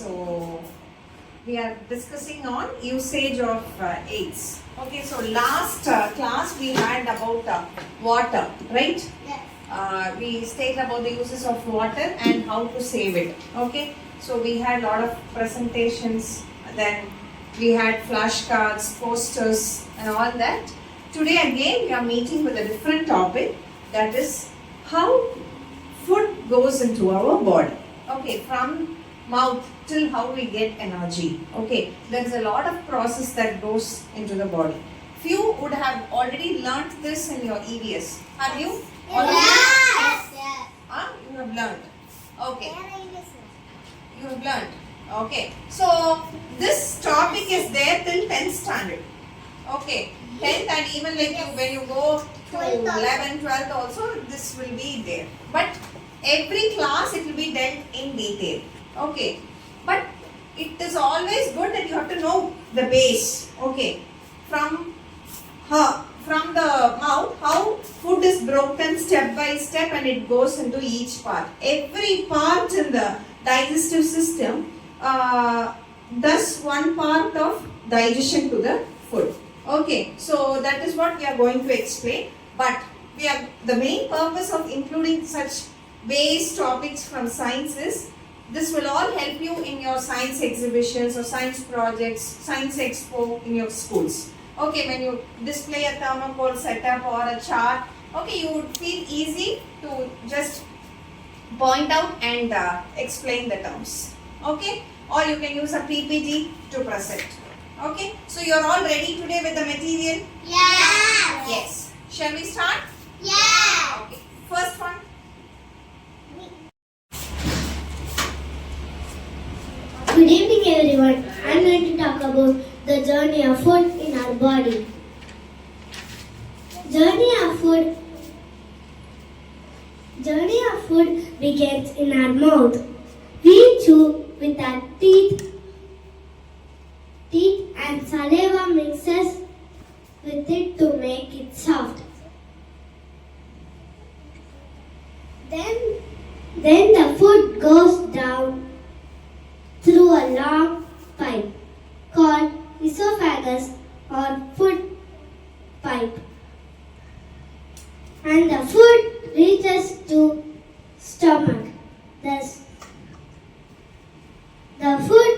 So we are discussing on usage of aids. Okay, so last class we had about water, right? Yes. We stated about the uses of water and how to save it. Okay, so we had a lot of presentations, then we had flashcards, posters and all that. Today again we are meeting with a different topic, that is how food goes into our body. Okay, from mouth till how we get energy. Okay, there's a lot of process that goes into the body. Few would have already learnt this in your EVS. Have you? Already? Yes. You have learnt. Okay. You have learnt. Okay. So this topic is there till 10th standard. Okay. 10th and even like you, when you go to 11th, 12th also, this will be there. But every class it will be dealt in detail. Okay. But it is always good that you have to know the base. Okay. From the mouth, how food is broken step by step and it goes into each part. Every part in the digestive system does one part of digestion to the food. Okay, so that is what we are going to explain. But the main purpose of including such base topics from science is this will all help you in your science exhibitions or science projects, science expo in your schools. Okay, when you display a thermocol setup or a chart, okay, you would feel easy to just point out and explain the terms. Okay, or you can use a PPT to present. Okay, so you are all ready today with the material? Yes. Yes. Shall we start? Yes. Okay, first one. Good evening everyone. I am going to talk about the journey of food in our body. Journey of food begins in our mouth. We chew with our teeth and saliva mixes with it to make it soft. Then the food goes down through a long pipe called esophagus or food pipe, and the food reaches to stomach. Thus, the food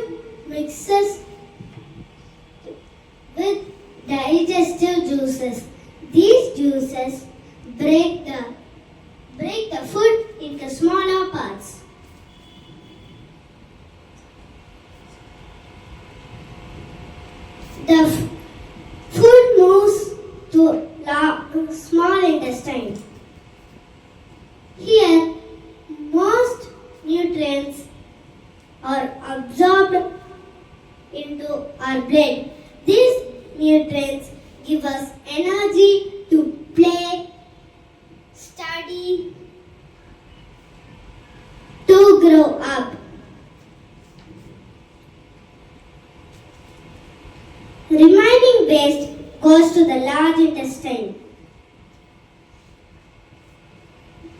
mixes with digestive juices. These juices break the food into smaller parts. The food moves to small intestine. Here, most nutrients are absorbed into our blood. These nutrients give us energy to play, study, to grow up. Remaining waste goes to the large intestine.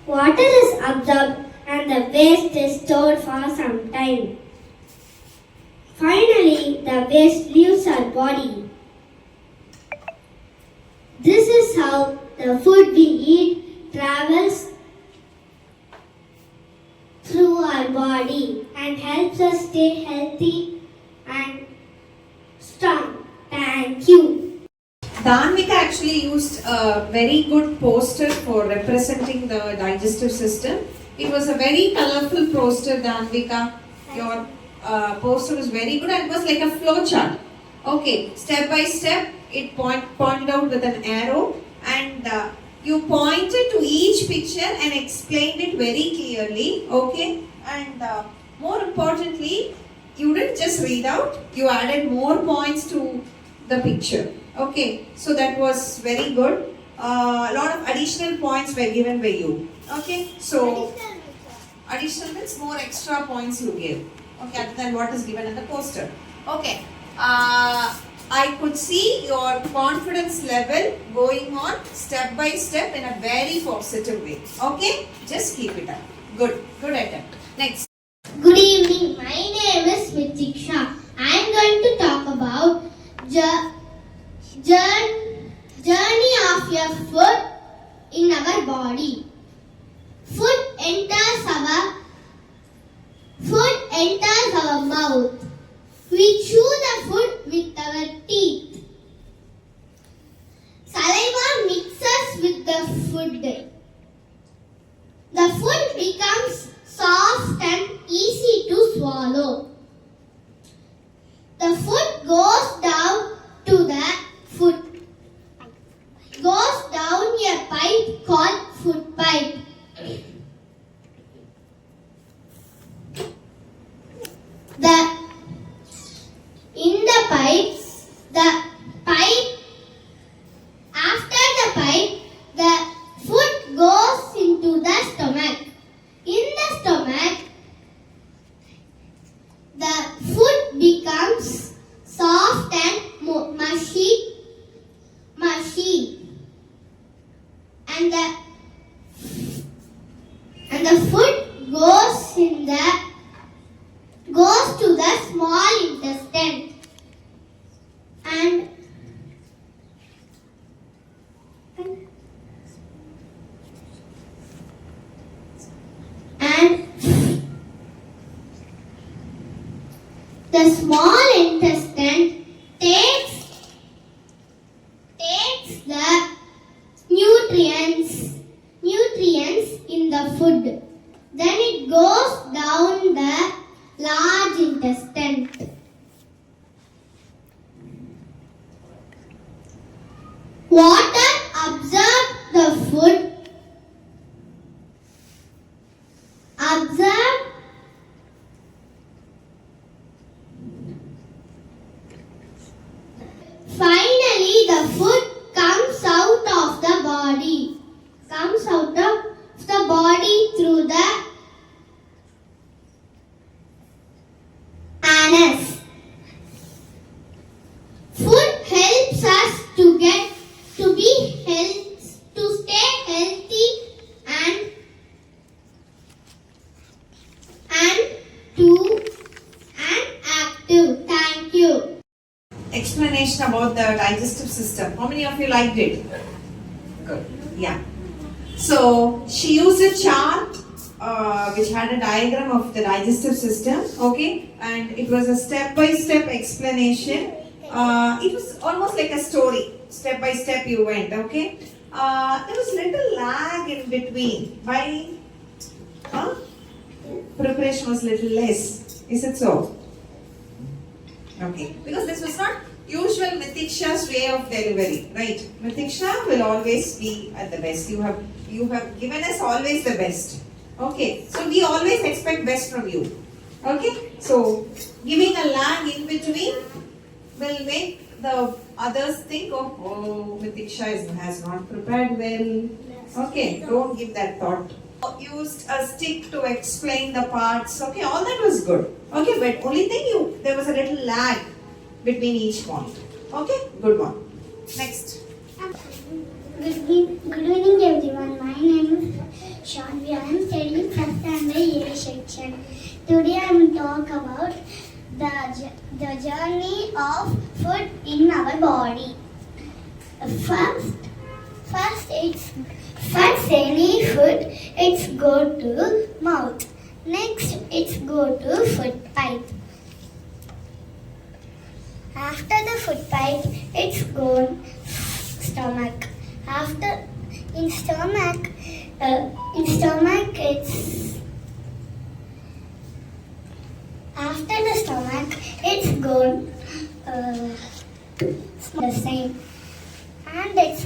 Water is absorbed and the waste is stored for some time. Finally, the waste leaves our body. This is how the food we eat travels through our body and helps us stay healthy and strong. Thank you. Dhanvika actually used a very good poster for representing the digestive system. It was a very colorful poster, Dhanvika. Your poster was very good and it was like a flow chart. Okay, step by step, it pointed out with an arrow and you pointed to each picture and explained it very clearly. Okay, and more importantly, you didn't just read out, you added more points to the picture. Okay, so that was very good. A lot of additional points were given by you. Okay, so additional means more extra points you gave. Okay, other than what is given in the poster. Okay, I could see your confidence level going on step by step in a very positive way. Okay, just keep it up. Good attempt. Next. Good evening. My name is about journey of your food in our body. Food enters our mouth. We chew the food with our teeth. Saliva mixes with the food. The food becomes soft and easy to swallow. The food goes down a pipe called food pipe. After the pipe, the food goes into the stomach. In the stomach, the food becomes soft and mushy, and the food goes to the small intestine, and the small intestine takes the nutrients in the food. Then it goes down the large intestine. Water absorbs the food. Finally, the food comes out of the body. Through the anus. Food helps us to stay healthy and active. Thank you. Explanation about the digestive system. How many of you liked it? Good. Yeah. So she used a chart which had a diagram of the digestive system. Okay, and it was a step-by-step explanation. It was almost like a story. Step by step you went. Okay. There was little lag in between. Why? Preparation was little less. Is it so? Okay, because this was not usual Mitiksha's way of delivery, right? Mitiksha will always be at the best. You have given us always the best. Okay, so we always expect best from you. Okay, so giving a lag in between will make the others think, oh, Mitiksha has not prepared well. Okay, don't give that thought. Used a stick to explain the parts. Okay, all that was good. Okay, but only thing there was a little lag between each point. Okay, good one. Next. Good evening everyone. My name is Shanvi. I am studying first standard A section. Today I will talk about the journey of food in our body. First any food, it's go to mouth. Next, it's go to food pipe. After the food pipe, it's go stomach. In stomach, it's after the stomach, it's go the same, and it's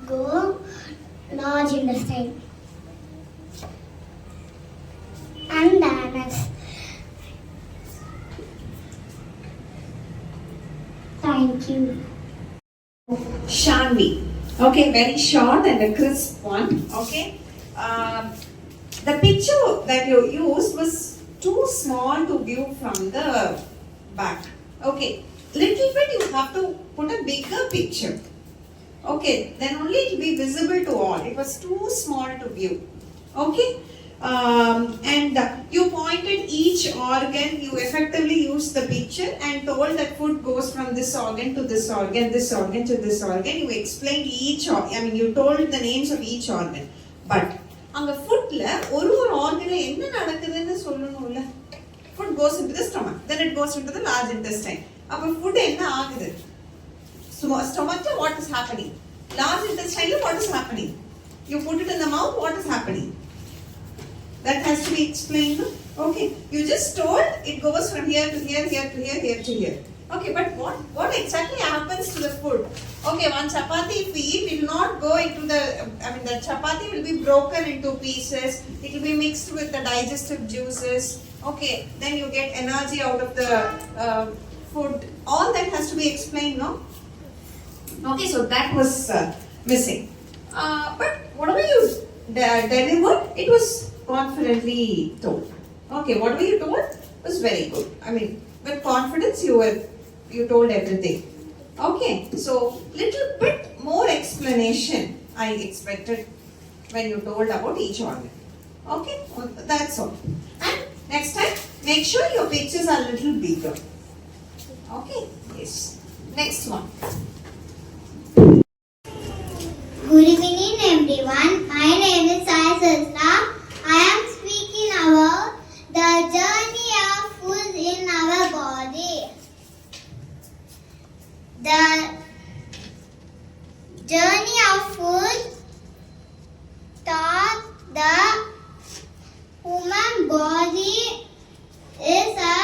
go large intestine and anus. Thank you. Shanvi. Okay, very short and a crisp one. Okay. The picture that you used was too small to view from the back. Okay. Little bit you have to put a bigger picture. Okay, then only it will be visible to all. It was too small to view. Okay. And you pointed each organ, you effectively used the picture and told that food goes from this organ to this organ to this organ. You explained you told the names of each organ. But on the foodல ஒரு organ என்ன நடக்குதுன்னு சொல்லணும்ல. Food goes into the stomach, then it goes into the large intestine. அப்ப food என்ன ஆகுது? Stomach, what is happening? Large intestine, what is happening? You put it in the mouth, what is happening? That has to be explained. Okay, you just told it goes from here to here, here to here, here to here. Okay, but what exactly happens to the food? Okay, one chapati if we eat, it will not go into the chapati will be broken into pieces. It will be mixed with the digestive juices. Okay, then you get energy out of the food. All that has to be explained, no? Okay, so that was missing. But whatever you delivered, it was confidently told. Okay, whatever you told was very good. With confidence you told everything. Okay, so little bit more explanation I expected when you told about each organ. Okay, that's all. And next time, make sure your pictures are a little bigger. Okay, yes. Next one. Good evening everyone. My name is Sai Sasra. I am speaking about the journey of food in our body. The journey of food taught the human body is a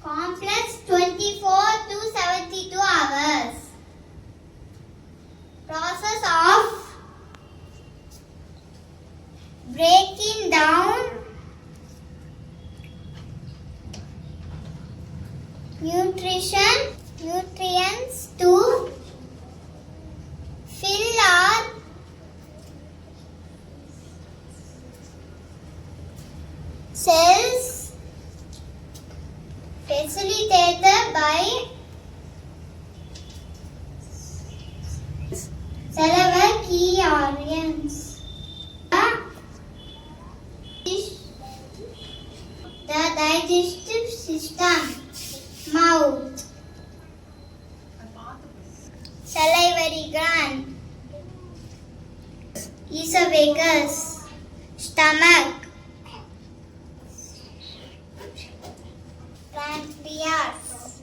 complex 24 to 72 hours process of breaking down nutrients to fill our cells, facilitated by several key organs. The digestive system, mouth, salivary gland, esophagus, stomach, pancreas,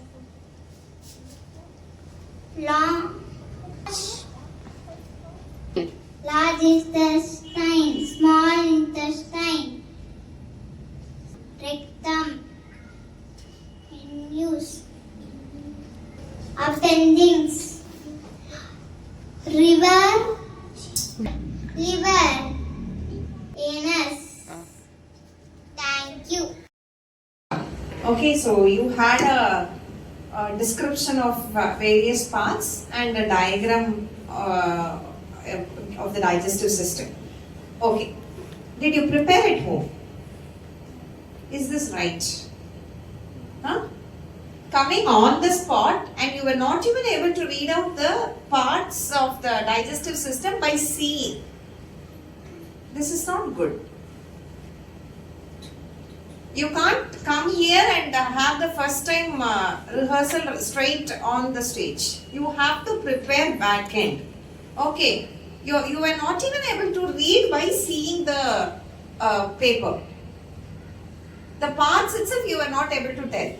large intestine, small intestine, rectum, anus, appendix, liver, anus. Thank you. Okay, so you had a description of various parts and a diagram of the digestive system. Okay, did you prepare at home? Is this right? Huh? Coming on the spot and you were not even able to read out the parts of the digestive system by seeing. This is not good. You can't come here and have the first time rehearsal straight on the stage. You have to prepare back end. Okay, you were not even able to read by seeing the paper. The parts itself you were not able to tell.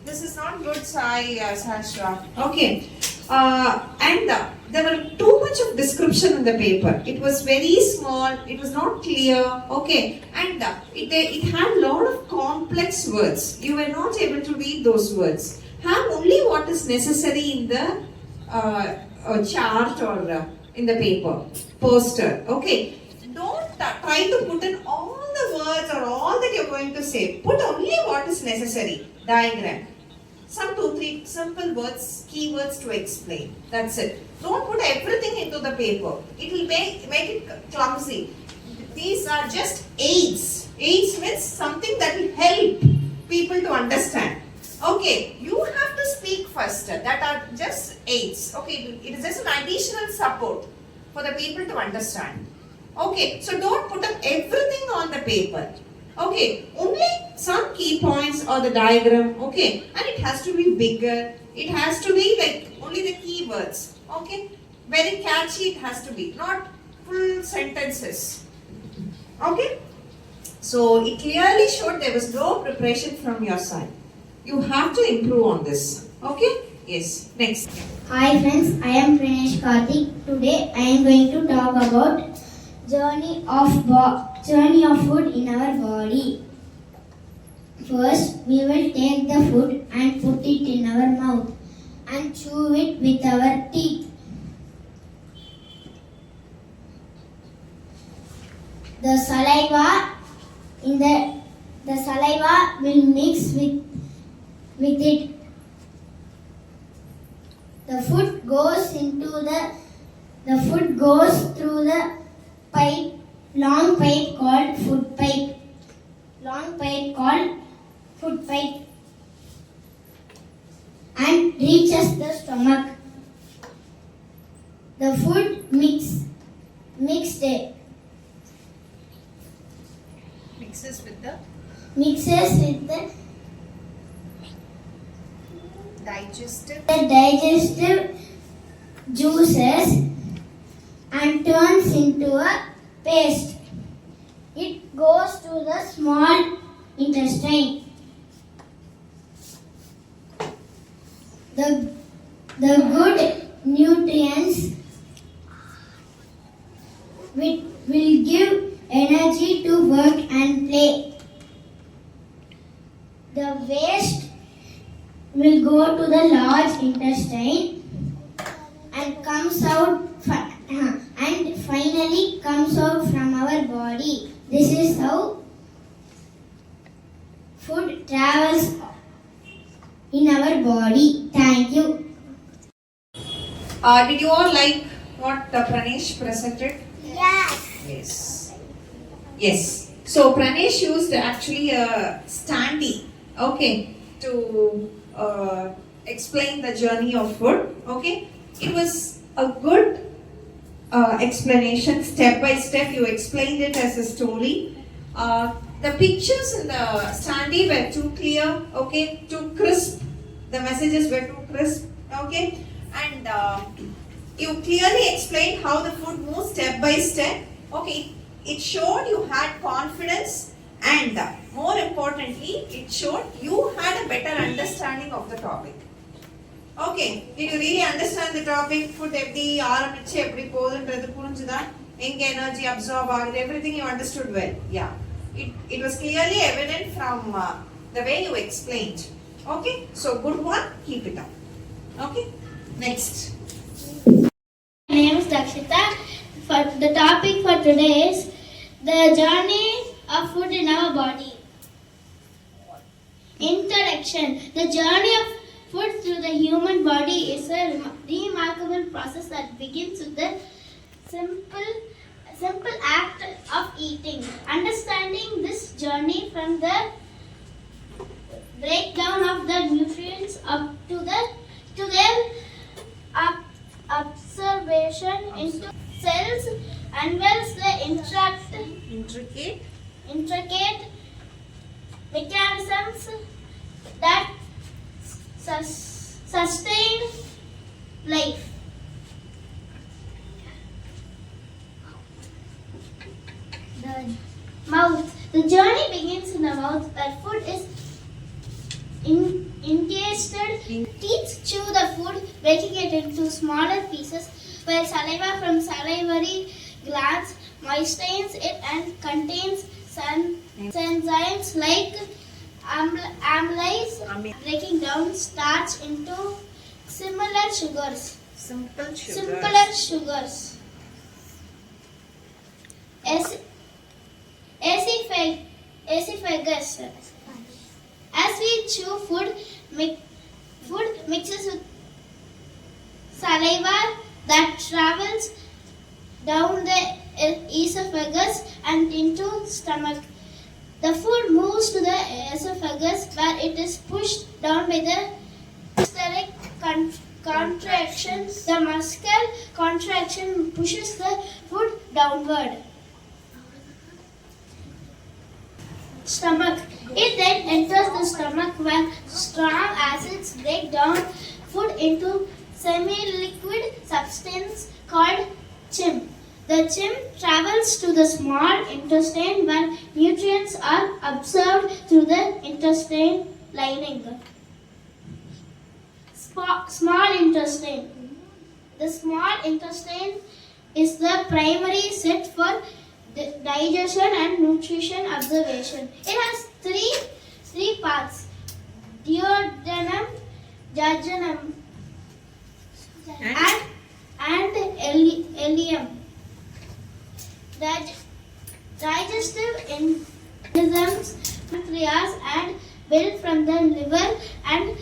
This is not good, Sashra. Okay, and there were too much of description in the paper. It was very small. It was not clear. Okay, and it had a lot of complex words. You were not able to read those words. Have only what is necessary in the chart or in the paper poster. Okay, don't try to put in all the words or all that you're going to say. Put only what is necessary. Diagram. Some 2-3 simple words, keywords to explain. That's it. Don't put everything into the paper. It will make it clumsy. These are just aids. Aids means something that will help people to understand. Okay, you have to speak first. That are just aids. Okay, it is just an additional support for the people to understand. Okay, so don't put up everything on the paper. Okay, only some key points or the diagram. Okay, and it has to be bigger. It has to be like only the key words. Okay, very catchy it has to be, not full sentences. Okay, so it clearly showed there was no preparation from your side. You have to improve on this. Okay, yes, next. Hi friends, I am Pranesh Karthik. Today I am going to talk about journey of food in our body. First, we will take the food and put it in our mouth and chew it with our teeth. The saliva will mix with it. The food goes through the long pipe called food pipe and reaches the stomach. The food mixes Mixes with the digestive juices and turns into a paste. It goes to the small intestine. The good nutrients will give energy to work and play. The waste will go to the large intestine and finally comes out from our body. This is how food travels in our body. Thank you. Did you all like what Pranesh presented? Yes. Yes. So Pranesh used actually a standee, okay, to explain the journey of food. Okay, it was a good explanation, step by step. You explained it as a story. The pictures in the standee were too clear, okay, too crisp. The messages were too crisp, okay, and you clearly explained how the food moves step by step. Okay, it showed you had confidence, and more importantly, it showed you had a better understanding of the topic. Okay, did you really understand the topic? Food எப்படி ஆரம்பிச்சு எப்படி போகுதுன்றது புரிஞ்சுதா? எங்க energy absorb ஆகுது, everything you understood well. Yeah, it was clearly evident from the way you explained. Okay, so good one, keep it up. Okay, next. My name is Dakshita. For the topic for today is the journey of food in our body. Introduction. The journey of food through the human body is a remarkable process that begins with the simple act of eating. Understanding this journey from the breakdown of the nutrients up to their absorption into cells unveils the intricate mechanisms that sustain life. The mouth. The journey begins in the mouth where food is ingested. Teeth chew the food, breaking it into smaller pieces, while saliva from salivary glands moistens it and contains enzymes like amylase, breaking down starch into simpler sugars. Esophagus. As we chew food mixes with saliva that travels down the esophagus and into stomach. The food moves to the esophagus where it is pushed down by the gastric contraction. The muscle contraction pushes the food downward. stomach. It then enters the stomach where strong acids break down food into semi-liquid substance called chyme. The chyme travels to the small intestine where nutrients are absorbed through the intestine lining. Small intestine. The small intestine is the primary set for digestion and nutrition absorption. It has three parts: duodenum, jejunum, and ileum. Digestive enzymes, pancreas, and built from the liver and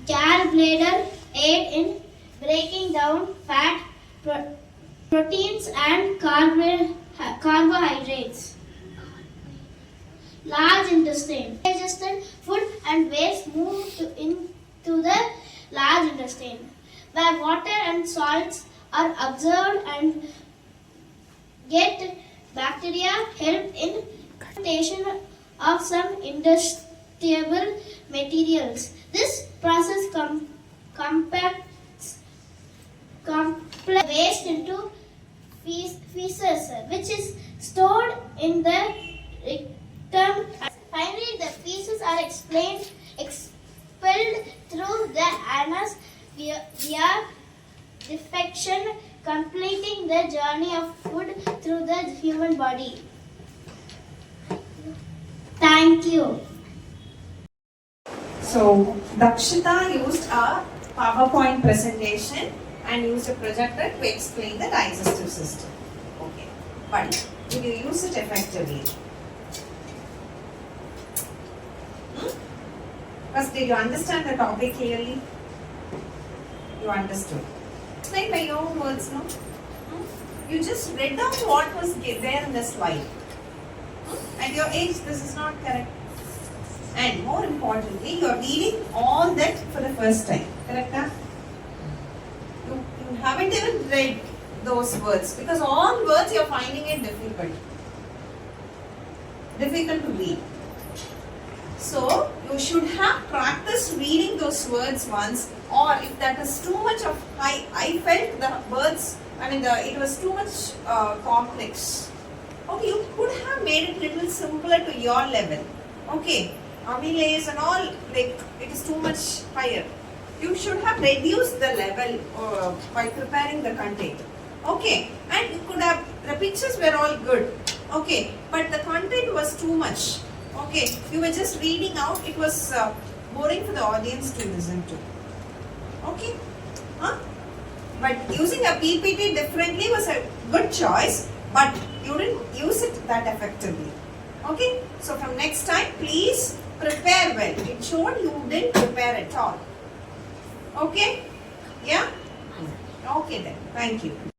gallbladder aid in breaking down fat, proteins, and carbohydrates. Large intestine. Digested food and waste move into the large intestine, where water and salts are absorbed and get bacteria help in fermentation of some ingestible materials. This process compacts complex waste into feces, which is stored in the rectum. Finally, the feces are expelled through the anus via defecation, completing the journey of food through the human body. Thank you. So Dakshita used a PowerPoint presentation and used a projector to explain the digestive system. Okay, but did you use it effectively? First, did you understand the topic clearly? You understood. Explain by your own words, no? You just read down what was there in the slide. At your age, this is not correct. And more importantly, you are reading all that for the first time. Correct? Huh? You haven't even read those words because all words you are finding it difficult. Difficult to read. So, you should have practiced reading those words once, or if that is too much of, I felt the words, it was too much complex. Okay, you could have made it little simpler to your level. Okay, amylase and all, like, it is too much higher. You should have reduced the level by preparing the content. Okay, and you could have, the pictures were all good. Okay, but the content was too much. Okay, you were just reading out, it was boring for the audience to listen to. Okay, huh? But using a PPT differently was a good choice, but you didn't use it that effectively. Okay, so from next time, please prepare well. It showed you didn't prepare at all. Okay, yeah? Okay then, thank you.